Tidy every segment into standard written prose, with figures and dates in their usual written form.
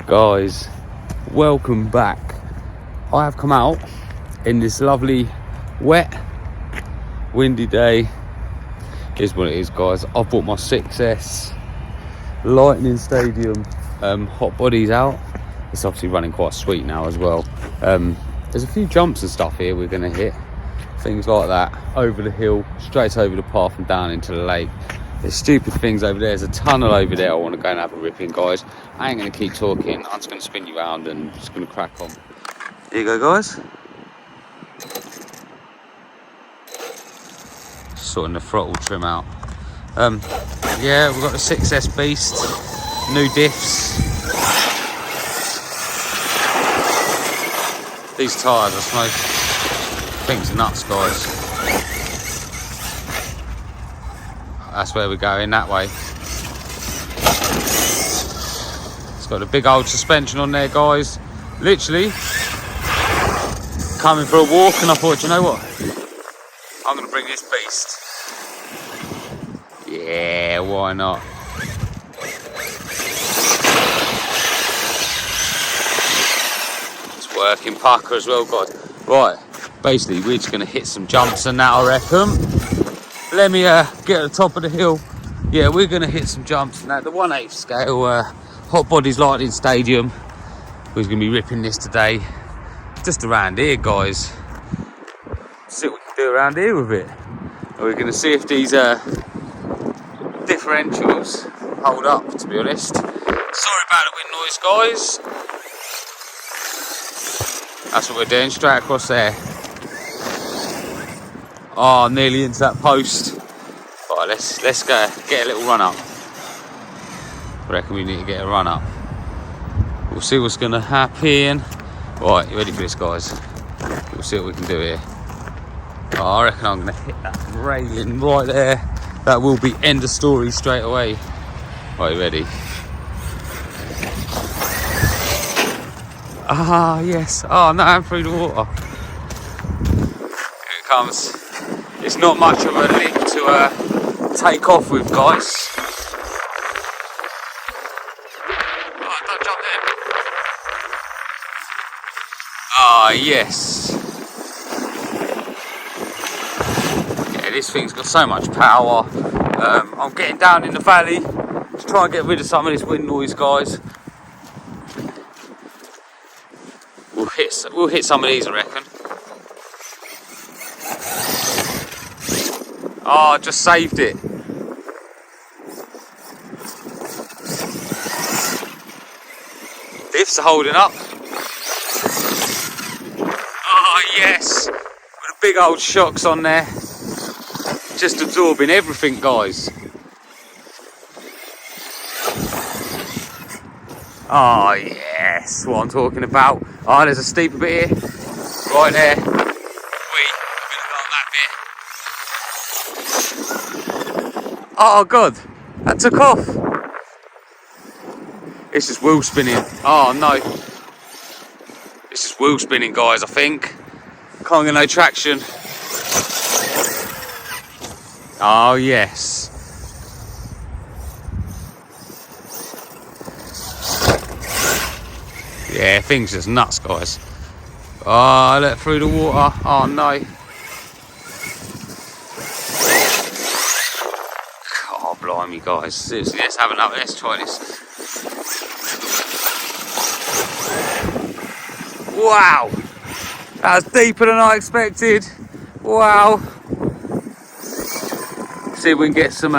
Guys, welcome back. I have come out in this lovely wet windy day. Here's what it is, guys. I've bought my 6S Lightning Stadium hot bodies out. It's obviously running quite sweet now as well. There's a few jumps and stuff here we're going to hit, things like that, over the hill, straight over the path and down into the lake. There's stupid things over there. There's a tunnel over there I want to go and have a rip in, guys. I ain't going to keep talking. I'm just going to spin you around and just going to crack on. Here you go, guys. Sorting the throttle trim out. Yeah, we've got the 6S Beast, new diffs. These tyres are smoking. Things nuts, guys. That's where we're going, that way. It's got a big old suspension on there, guys. Literally coming for a walk, and I thought, you know what? I'm going to bring this beast. Yeah, why not? It's working pucker as well, guys. Right, basically, we're just going to hit some jumps and that, I reckon. Let me get at the top of the hill. Yeah, we're going to hit some jumps and that. The 1/8 scale hot bodies Lightning Stadium. We're going to be ripping this today. Just around here, guys. See what we can do around here with it. And we're going to see if these differentials hold up, to be honest. Sorry about the wind noise, guys. That's what we're doing, straight across there. Oh, nearly into that post. Right, let's go get a little run up. I reckon we need to get a run up. We'll see what's going to happen. Right, you ready for this, guys? We'll see what we can do here. Oh, I reckon I'm going to hit that railing right there. That will be end of story straight away. Right, you ready? Ah, yes. Oh, no, I'm through the water. Here it comes. It's not much of a lip to take off with, guys. Oh, don't jump in. Ah, yes. Yeah, this thing's got so much power. I'm getting down in the valley to try and get rid of some of this wind noise, guys. We'll hit some of these, I reckon. Oh, I just saved it. Diffs are holding up. Oh, yes. With the big old shocks on there. Just absorbing everything, guys. Oh, yes. What I'm talking about. Oh, there's a steeper bit here. Right there. Oh god, that took off. It's just wheel spinning. Oh no. It's just wheel spinning, guys, I think. Can't get no traction. Oh yes. Yeah, things just nuts, guys. Oh, I let through the water. Oh no. Oh, blimey, guys. Seriously, let's have another. Let's try this. Wow! That was deeper than I expected. Wow. See if we can get some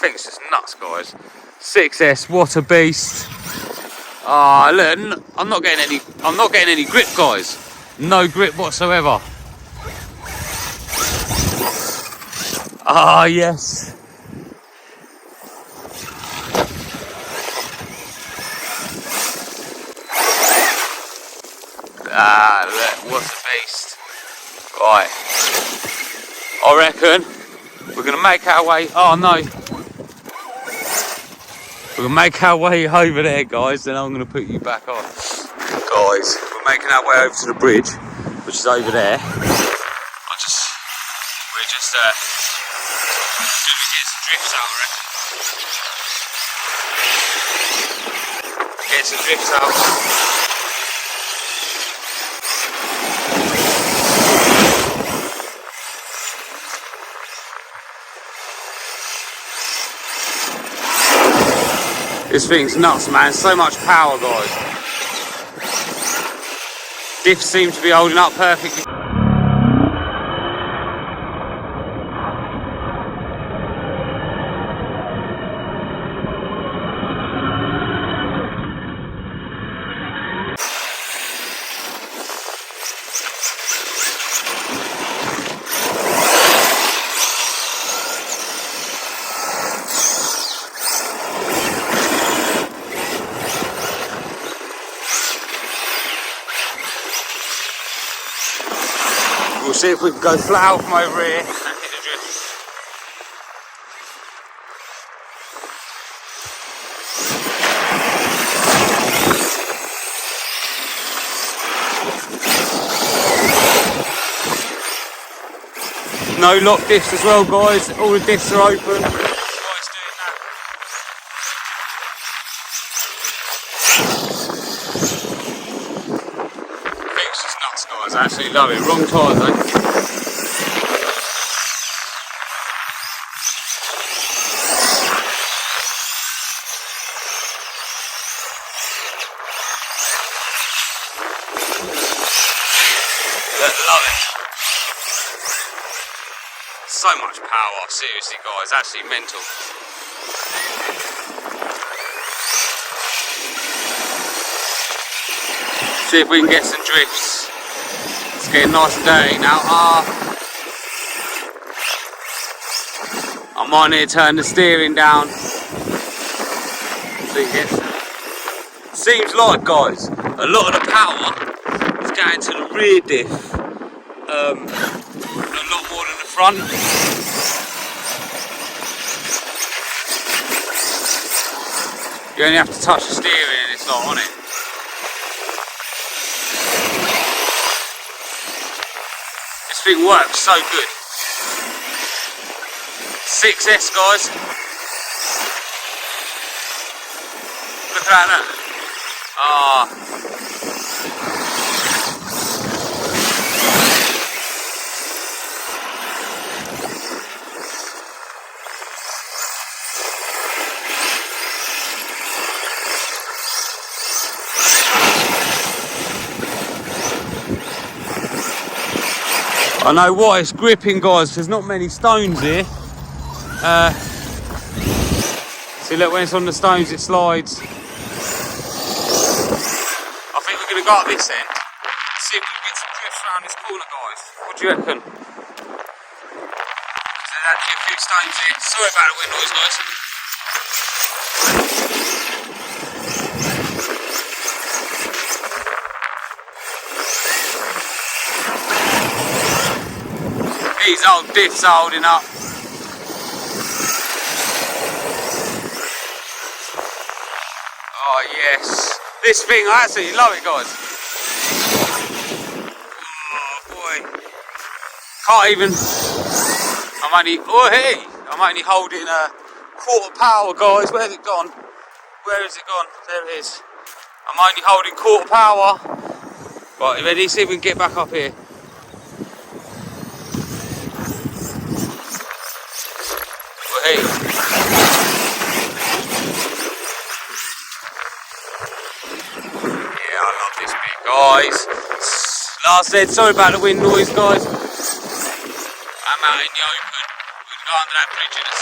things just nuts, guys. 6S, what a beast. Ah, look, I'm not getting any grip, guys. No grip whatsoever. Ah, yes. Ah, look, what a beast. Right. I reckon we're going to make our way. Oh, no. We'll make our way over there, guys, then I'm going to put you back on. Guys, we're making our way over to the bridge, which is over there. We're just gonna get some drifts out, I reckon. Get some drifts out. This thing's nuts, man. So much power, guys. Diffs seem to be holding up perfectly. We'll see if we can go flat out from over here and hit the drift. No lock diffs as well, guys. All the diffs are open. Guys doing that. It's just nuts, guys. I absolutely love it. Wrong tyres, eh? Love it. So much power, seriously, guys. Absolutely mental. See if we can get some drifts. It's getting nice and dirty now. I might need to turn the steering down. So you get some. Seems like, guys, a lot of the power is going to the rear diff. A lot more than the front. You only have to touch the steering and it's not on it. This thing works so good. 6S, guys. Look at that. I know what it's gripping, guys. There's not many stones here. See, look, when it's on the stones, it slides. I think we're going to go up this end. See if we can get some drifts around this corner, guys. What do you reckon? There's actually a few stones here. Sorry about the wind noise, guys. These old diffs are holding up. Oh yes, this thing, I absolutely love it, guys. Oh boy, can't even. I'm only holding a quarter power, guys. Where's it gone? Where has it gone? There it is. I'm only holding quarter power. Right, you ready? See if we can get back up here. Hey. Yeah, I love this bit, guys. Like I said, sorry about the wind noise, guys. I'm out in the open. We'll go under that bridge in a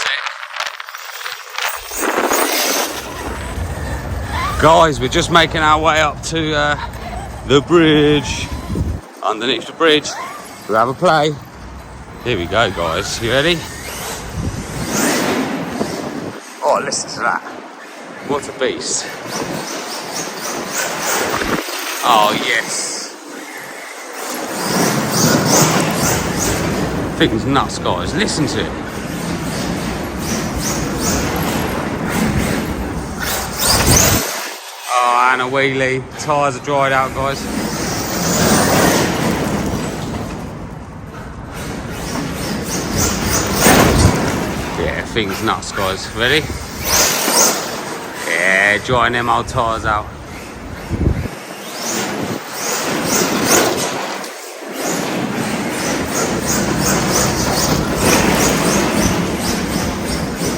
sec. Guys, we're just making our way up to the bridge. Underneath the bridge, we'll have a play. Here we go, guys. You ready? Oh, listen to that. What a beast. Oh, yes. Thing's nuts, guys. Listen to it. and a wheelie. Tyres are dried out, guys. Yeah, thing's nuts, guys. Ready? Yeah, drying them old tyres out.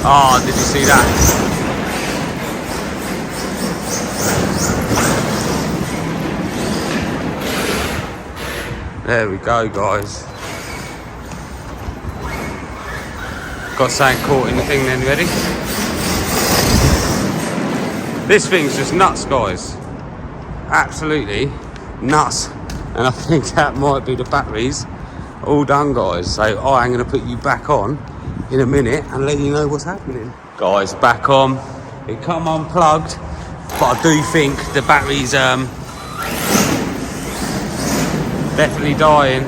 Oh, did you see that? There we go, guys. Got something caught in the thing then, ready? This thing's just nuts, guys. Absolutely nuts. And I think that might be the batteries all done, guys. So I'm going to put you back on in a minute and let you know what's happening. Guys, back on. It come unplugged, but I do think the battery's definitely dying.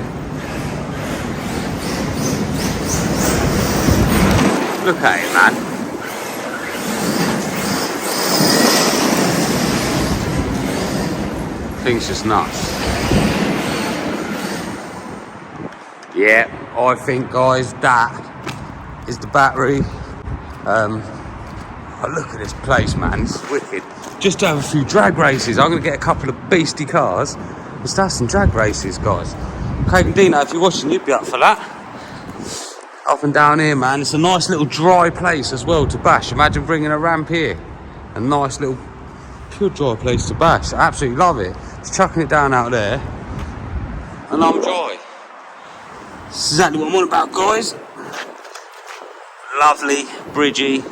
Look at it, man. Thing's just nuts. Yeah, I think, guys, that is the battery. Oh, look at this place, man. It's wicked. Just to have a few drag races. I'm going to get a couple of beastie cars and start some drag races, guys. Craig and Dino, if you're watching, you'd be up for that. Up and down here, man. It's a nice little dry place as well to bash. Imagine bringing a ramp here. A nice little pure dry place to bash. I absolutely love it. Just chucking it down out there. And I'm dry. This is exactly what I'm on about, guys. Lovely, bridgy,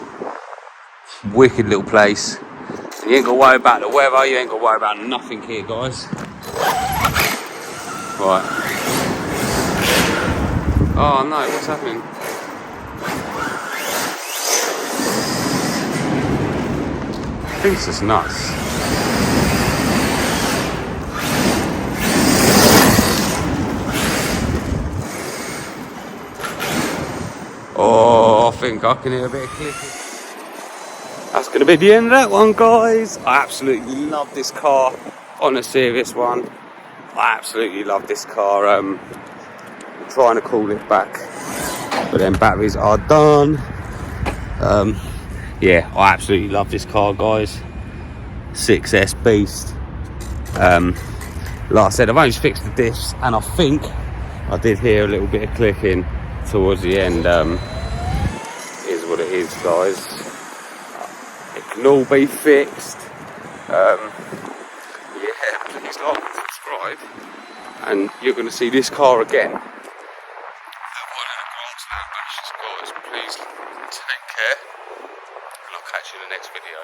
wicked little place. And you ain't got to worry about the weather, you ain't got to worry about nothing here, guys. Right. Oh no, what's happening? I think it's just nuts. Oh, I think I can hear a bit of clicking. That's going to be the end of that one, guys. I absolutely love this car. On a serious one, I absolutely love this car. I'm trying to call it back, but then batteries are done. Yeah, I absolutely love this car, guys. 6S Beast. Like I said, I've only fixed the diffs, and I think I did hear a little bit of clicking towards the end. Is what it is, guys. It can all be fixed. Yeah, please like and subscribe, and you're going to see this car again. Guys, please take care, and I'll catch you in the next video.